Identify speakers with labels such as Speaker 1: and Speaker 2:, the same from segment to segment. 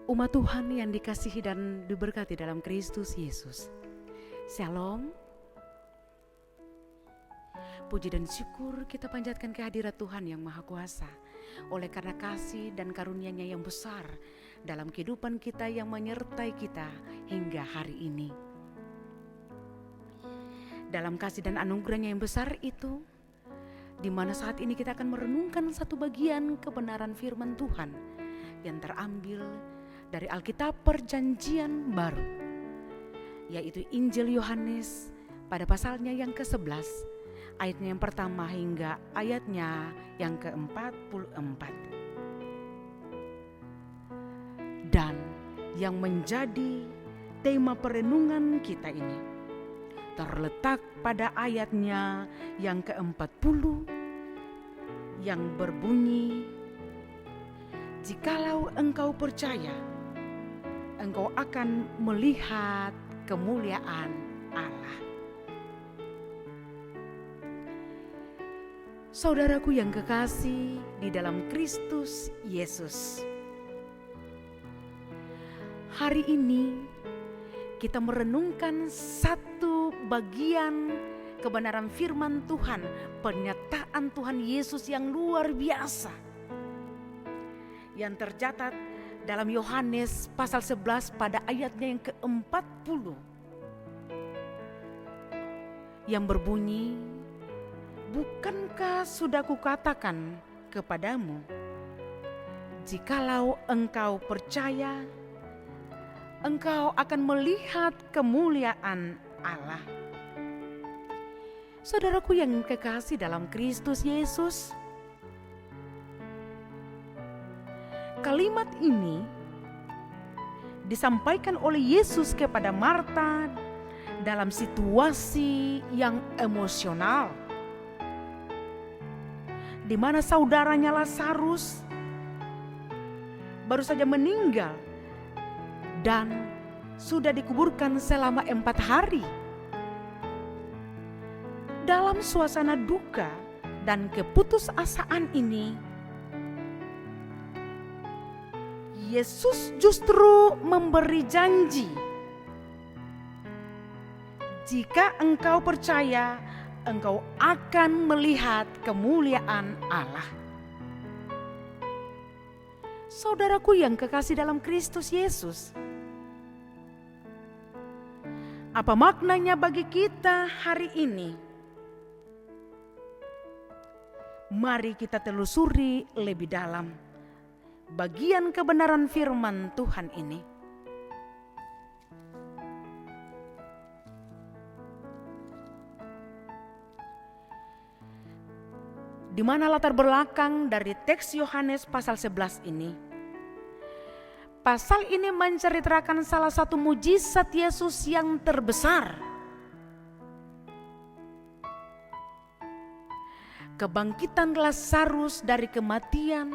Speaker 1: Umat Tuhan yang dikasihi dan diberkati dalam Kristus Yesus. Shalom. Puji dan syukur kita panjatkan kehadirat Tuhan yang Maha Kuasa. Oleh karena kasih dan karunia-Nya yang besar dalam kehidupan kita yang menyertai kita hingga hari ini. Dalam kasih dan anugerah-Nya yang besar itu, di mana saat ini kita akan merenungkan satu bagian kebenaran firman Tuhan yang terambil dari Alkitab Perjanjian Baru, yaitu Injil Yohanes pada pasalnya yang ke-11, ayatnya yang pertama hingga ayatnya yang ke-44. Dan yang menjadi tema perenungan kita ini terletak pada ayatnya yang ke-40 yang berbunyi, "Jikalau engkau percaya, engkau akan melihat kemuliaan Allah." Saudaraku yang kekasih di dalam Kristus Yesus, hari ini kita merenungkan satu bagian kebenaran firman Tuhan, pernyataan Tuhan Yesus yang luar biasa yang tercatat dalam Yohanes pasal 11 pada ayatnya yang ke-40 yang berbunyi, "Bukankah sudah kukatakan kepadamu, jikalau engkau percaya, engkau akan melihat kemuliaan Allah." Saudaraku yang kekasih dalam Kristus Yesus, kalimat ini disampaikan oleh Yesus kepada Marta dalam situasi yang emosional, di mana saudaranya Lazarus baru saja meninggal dan sudah dikuburkan selama 4 hari. Dalam suasana duka dan keputusasaan ini, Yesus justru memberi janji, "Jika engkau percaya, engkau akan melihat kemuliaan Allah." Saudaraku yang kekasih dalam Kristus Yesus, apa maknanya bagi kita hari ini? Mari kita telusuri lebih dalam bagian kebenaran firman Tuhan ini. Di mana latar belakang dari teks Yohanes pasal 11 ini? Pasal ini menceritakan salah satu mujizat Yesus yang terbesar, kebangkitan Lazarus dari kematian.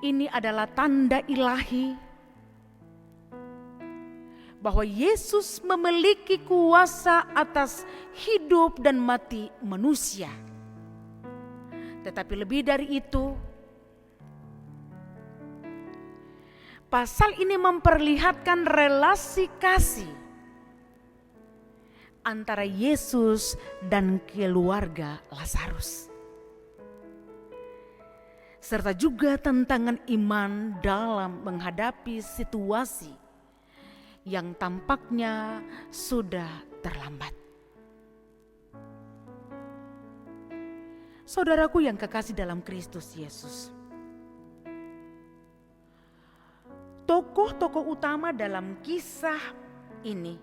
Speaker 1: Ini adalah tanda ilahi bahwa Yesus memiliki kuasa atas hidup dan mati manusia. Tetapi lebih dari itu, pasal ini memperlihatkan relasi kasih antara Yesus dan keluarga Lazarus, serta juga tantangan iman dalam menghadapi situasi yang tampaknya sudah terlambat. Saudaraku yang kekasih dalam Kristus Yesus, tokoh-tokoh utama dalam kisah ini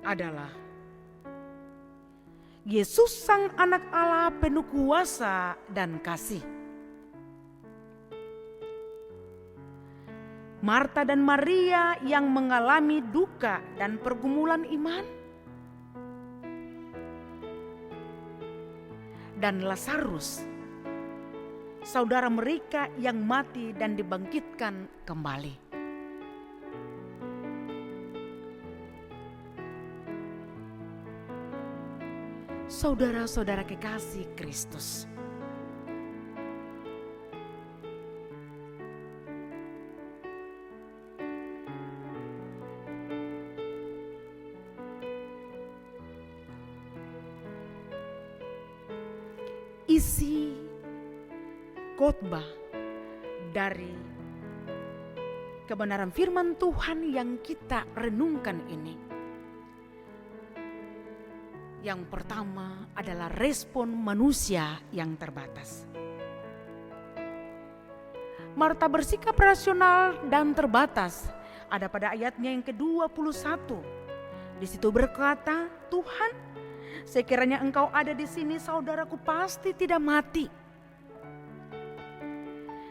Speaker 1: adalah Yesus Sang Anak Allah penuh kuasa dan kasih, Marta dan Maria yang mengalami duka dan pergumulan iman, dan Lazarus, saudara mereka yang mati dan dibangkitkan kembali. Saudara-saudara kekasih Kristus, isi khotbah dari kebenaran firman Tuhan yang kita renungkan ini. Yang pertama adalah respon manusia yang terbatas. Marta bersikap rasional dan terbatas. Ada pada ayatnya yang ke-21. Di situ berkata, "Tuhan, sekiranya Engkau ada di sini, saudaraku pasti tidak mati."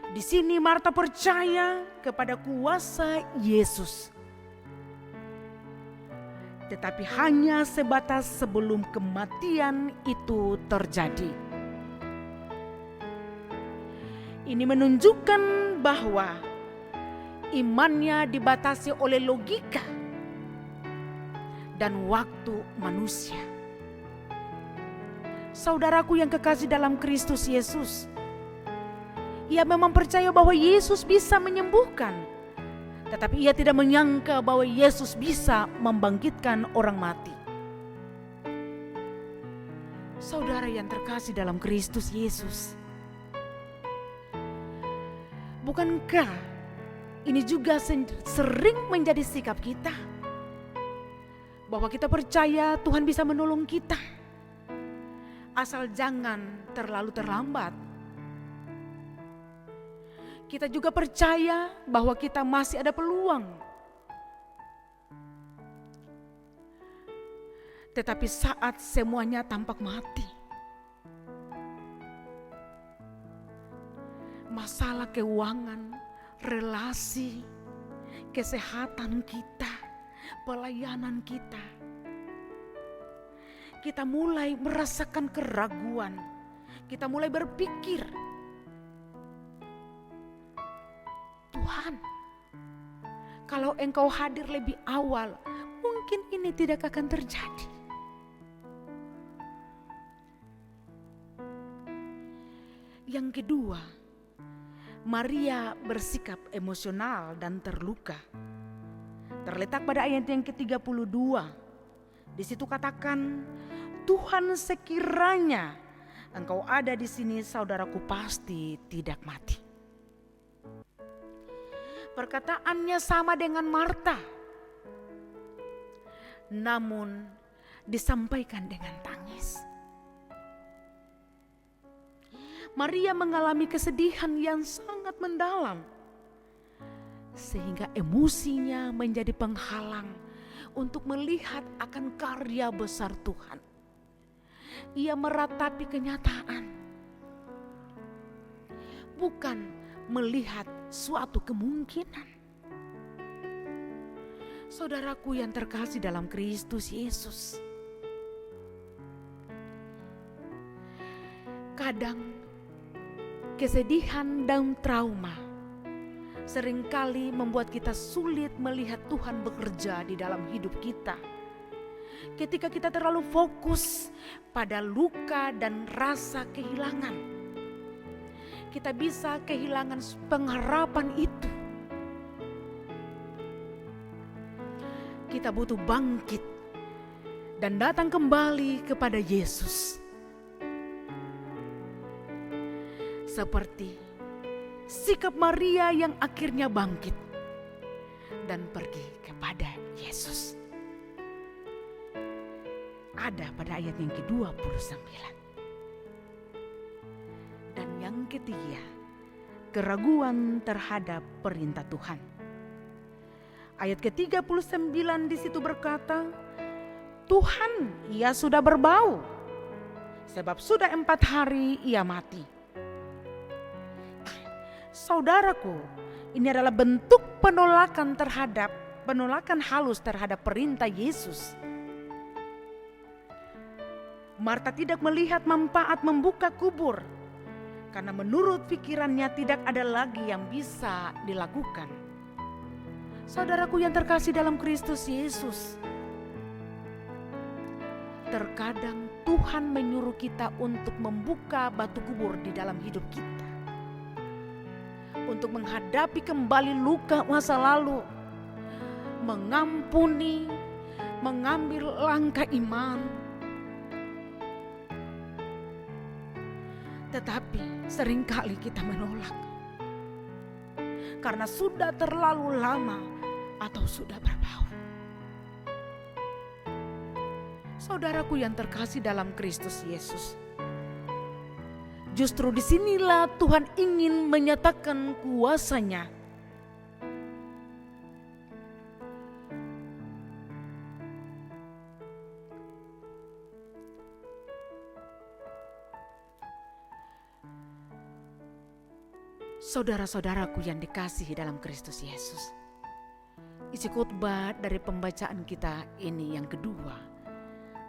Speaker 1: Di sini Marta percaya kepada kuasa Yesus. Tetapi hanya sebatas sebelum kematian itu terjadi. Ini menunjukkan bahwa imannya dibatasi oleh logika dan waktu manusia. Saudaraku yang kekasih dalam Kristus Yesus, ia memang percaya bahwa Yesus bisa menyembuhkan, tetapi ia tidak menyangka bahwa Yesus bisa membangkitkan orang mati. Saudara yang terkasih dalam Kristus Yesus, bukankah ini juga sering menjadi sikap kita? Bahwa kita percaya Tuhan bisa menolong kita, asal jangan terlalu terlambat. Kita juga percaya bahwa kita masih ada peluang. Tetapi saat semuanya tampak mati, masalah keuangan, relasi, kesehatan kita, pelayanan kita, kita mulai merasakan keraguan. Kita mulai berpikir, Tuhan, kalau Engkau hadir lebih awal, mungkin ini tidak akan terjadi. Yang kedua, Maria bersikap emosional dan terluka. Terletak pada ayat yang ke-32. Di situ katakan, "Tuhan, sekiranya Engkau ada di sini, saudaraku pasti tidak mati." Perkataannya sama dengan Marta, namun disampaikan dengan tangis. Maria mengalami kesedihan yang sangat mendalam, sehingga emosinya menjadi penghalang untuk melihat akan karya besar Tuhan. Ia meratapi kenyataan, bukan melihat suatu kemungkinan. Saudaraku yang terkasih dalam Kristus Yesus, kadang kesedihan dan trauma seringkali membuat kita sulit melihat Tuhan bekerja di dalam hidup kita. Ketika kita terlalu fokus pada luka dan rasa kehilangan, kita bisa kehilangan pengharapan itu. Kita butuh bangkit dan datang kembali kepada Yesus. Seperti sikap Maria yang akhirnya bangkit dan pergi kepada Yesus. Ada pada ayat yang ke-29. Dan yang ketiga, keraguan terhadap perintah Tuhan. Ayat ke-39 di situ berkata, "Tuhan, ia sudah berbau, sebab sudah 4 hari ia mati." Saudaraku, ini adalah bentuk penolakan halus terhadap perintah Yesus. Marta tidak melihat manfaat membuka kubur, karena menurut pikirannya tidak ada lagi yang bisa dilakukan. Saudaraku yang terkasih dalam Kristus Yesus, terkadang Tuhan menyuruh kita untuk membuka batu kubur di dalam hidup kita, untuk menghadapi kembali luka masa lalu, mengampuni, mengambil langkah iman. Tetapi seringkali kita menolak karena sudah terlalu lama atau sudah berbau. Saudaraku yang terkasih dalam Kristus Yesus, justru disinilah Tuhan ingin menyatakan kuasa-Nya. Saudara-saudaraku yang dikasihi dalam Kristus Yesus, isi khotbah dari pembacaan kita ini yang kedua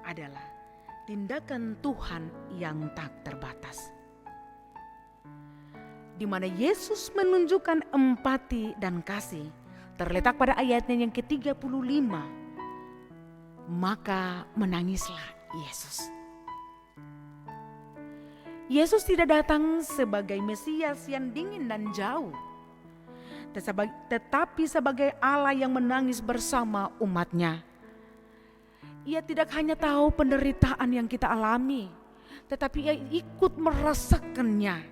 Speaker 1: adalah tindakan Tuhan yang tak terbatas, di mana Yesus menunjukkan empati dan kasih terletak pada ayatnya yang ke-35. Maka menangislah Yesus. Yesus tidak datang sebagai Mesias yang dingin dan jauh, tetapi sebagai Allah yang menangis bersama umat-Nya. Ia tidak hanya tahu penderitaan yang kita alami, tetapi Ia ikut merasakannya.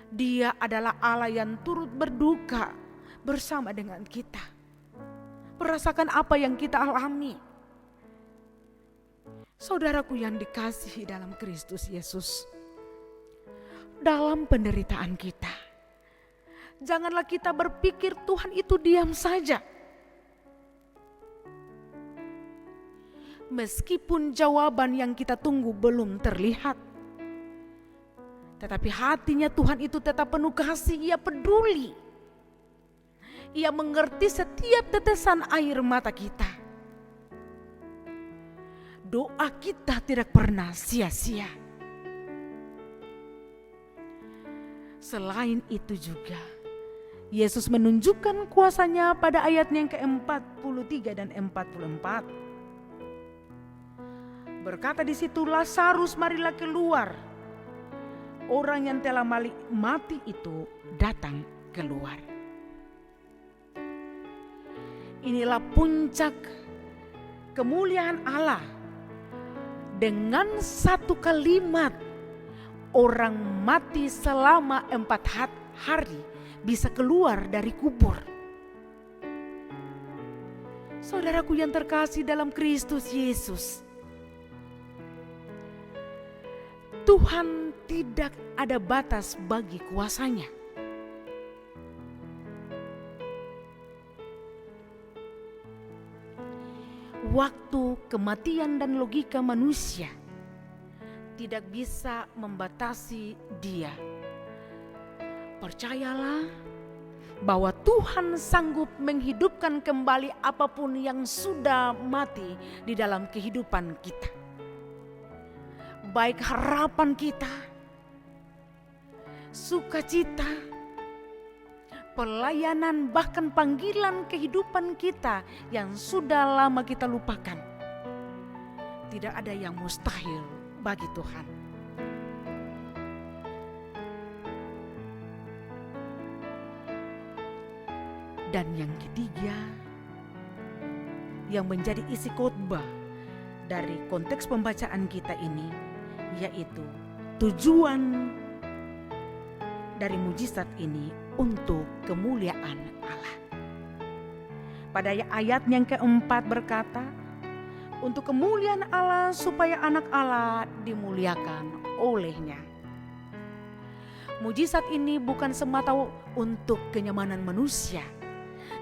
Speaker 1: Dia adalah Allah yang turut berduka bersama dengan kita, merasakan apa yang kita alami. Saudaraku yang dikasihi dalam Kristus Yesus, dalam penderitaan kita, janganlah kita berpikir Tuhan itu diam saja. Meskipun jawaban yang kita tunggu belum terlihat, tetapi hatinya Tuhan itu tetap penuh kasih. Ia peduli. Ia mengerti setiap tetesan air mata kita. Doa kita tidak pernah sia-sia. Selain itu juga, Yesus menunjukkan kuasa-Nya pada ayatnya yang ke-43 dan 44. Berkata di situ, Lazarus marilah keluar. Orang yang telah mati itu datang keluar. Inilah puncak kemuliaan Allah. Dengan satu kalimat, orang mati selama 4 hari bisa keluar dari kubur. Saudaraku yang terkasih dalam Kristus Yesus, Tuhan tidak ada batas bagi kuasa-Nya. Waktu, kematian, dan logika manusia tidak bisa membatasi Dia. Percayalah bahwa Tuhan sanggup menghidupkan kembali apapun yang sudah mati di dalam kehidupan kita. Baik harapan kita, sukacita, pelayanan, bahkan panggilan kehidupan kita yang sudah lama kita lupakan. Tidak ada yang mustahil bagi Tuhan. Dan yang ketiga, yang menjadi isi khotbah dari konteks pembacaan kita ini, yaitu tujuan dari mujizat ini untuk kemuliaan Allah. Pada ayat yang ke-4 berkata, untuk kemuliaan Allah supaya anak Allah dimuliakan olehnya. Mujizat ini bukan semata untuk kenyamanan manusia,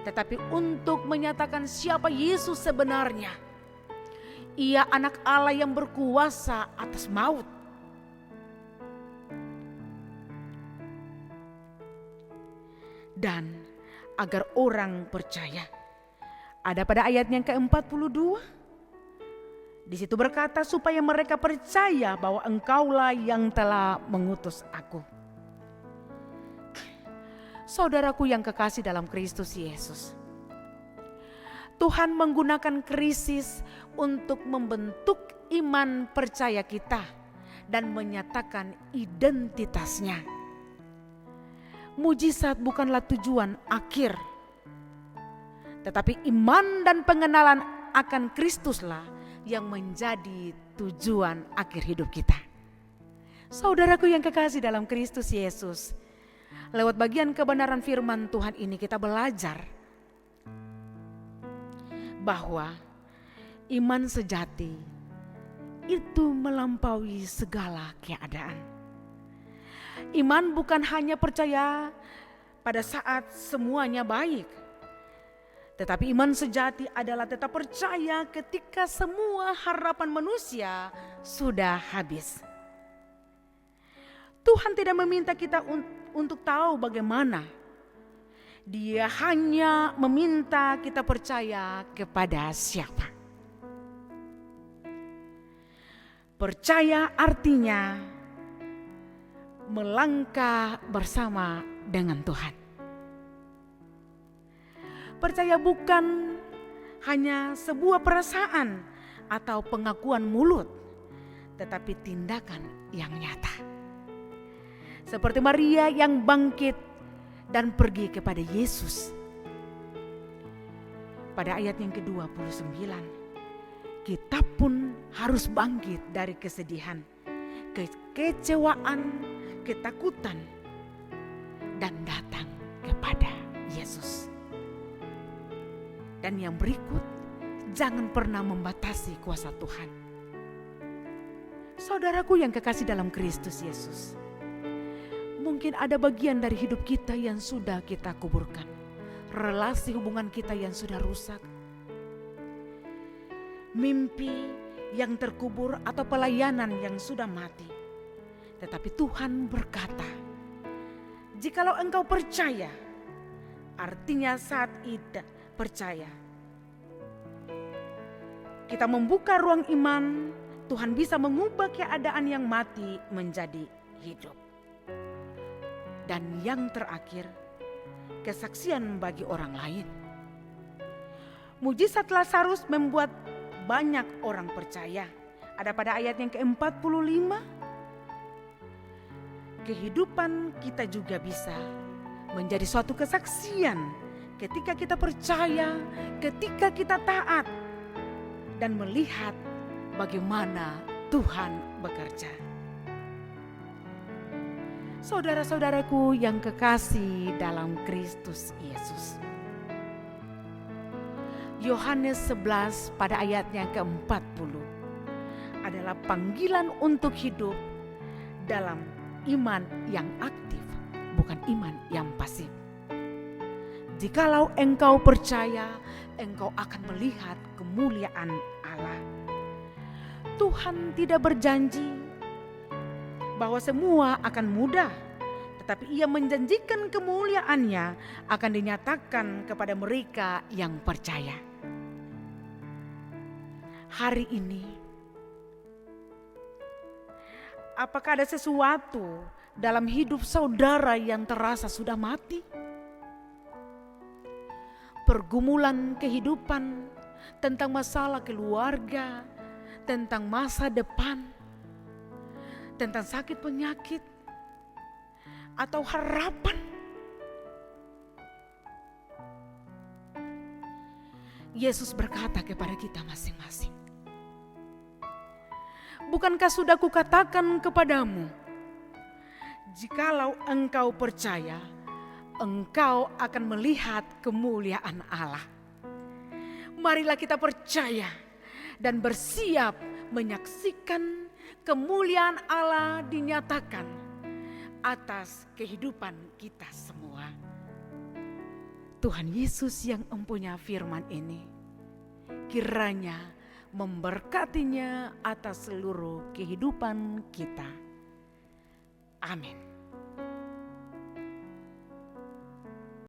Speaker 1: tetapi untuk menyatakan siapa Yesus sebenarnya. Ia anak Allah yang berkuasa atas maut. Dan agar orang percaya. Ada pada ayat yang ke-42. Di situ berkata supaya mereka percaya bahwa Engkaulah yang telah mengutus aku. Saudaraku yang kekasih dalam Kristus Yesus, Tuhan menggunakan krisis untuk membentuk iman percaya kita dan menyatakan identitasnya. Mujizat bukanlah tujuan akhir, tetapi iman dan pengenalan akan Kristuslah yang menjadi tujuan akhir hidup kita. Saudaraku yang kekasih dalam Kristus Yesus, lewat bagian kebenaran firman Tuhan ini kita belajar bahwa iman sejati itu melampaui segala keadaan. Iman bukan hanya percaya pada saat semuanya baik, tetapi iman sejati adalah tetap percaya ketika semua harapan manusia sudah habis. Tuhan tidak meminta kita untuk tahu bagaimana. Dia hanya meminta kita percaya kepada siapa. Percaya artinya melangkah bersama dengan Tuhan. Percaya bukan hanya sebuah perasaan atau pengakuan mulut, tetapi tindakan yang nyata. Seperti Maria yang bangkit dan pergi kepada Yesus. Pada ayat yang ke-29, kita pun harus bangkit dari kesedihan, kekecewaan, ketakutan, dan datang kepada Yesus. Dan yang berikut, jangan pernah membatasi kuasa Tuhan. Saudaraku yang kekasih dalam Kristus Yesus, mungkin ada bagian dari hidup kita yang sudah kita kuburkan. Relasi hubungan kita yang sudah rusak. Mimpi yang terkubur atau pelayanan yang sudah mati. Tetapi Tuhan berkata, jikalau engkau percaya, artinya saat itu percaya. Kita membuka ruang iman, Tuhan bisa mengubah keadaan yang mati menjadi hidup. Dan yang terakhir, kesaksian bagi orang lain. Mujizat Lazarus membuat banyak orang percaya. Ada pada ayat yang ke-45. Kehidupan kita juga bisa menjadi suatu kesaksian ketika kita percaya, ketika kita taat dan melihat bagaimana Tuhan bekerja. Saudara-saudaraku yang kekasih dalam Kristus Yesus. Yohanes 11 pada ayatnya ke-40 adalah panggilan untuk hidup dalam iman yang aktif, bukan iman yang pasif. Jikalau engkau percaya, engkau akan melihat kemuliaan Allah. Tuhan tidak berjanji bahwa semua akan mudah, tetapi Ia menjanjikan kemuliaannya akan dinyatakan kepada mereka yang percaya. Hari ini, apakah ada sesuatu dalam hidup saudara yang terasa sudah mati? Pergumulan kehidupan, tentang masalah keluarga, tentang masa depan, tentang sakit penyakit, atau harapan. Yesus berkata kepada kita masing-masing, bukankah sudah kukatakan kepadamu, jikalau engkau percaya, engkau akan melihat kemuliaan Allah. Marilah kita percaya dan bersiap menyaksikan kemuliaan Allah dinyatakan atas kehidupan kita semua. Tuhan Yesus yang mempunyai firman ini, kiranya memberkatinya atas seluruh kehidupan kita. Amin.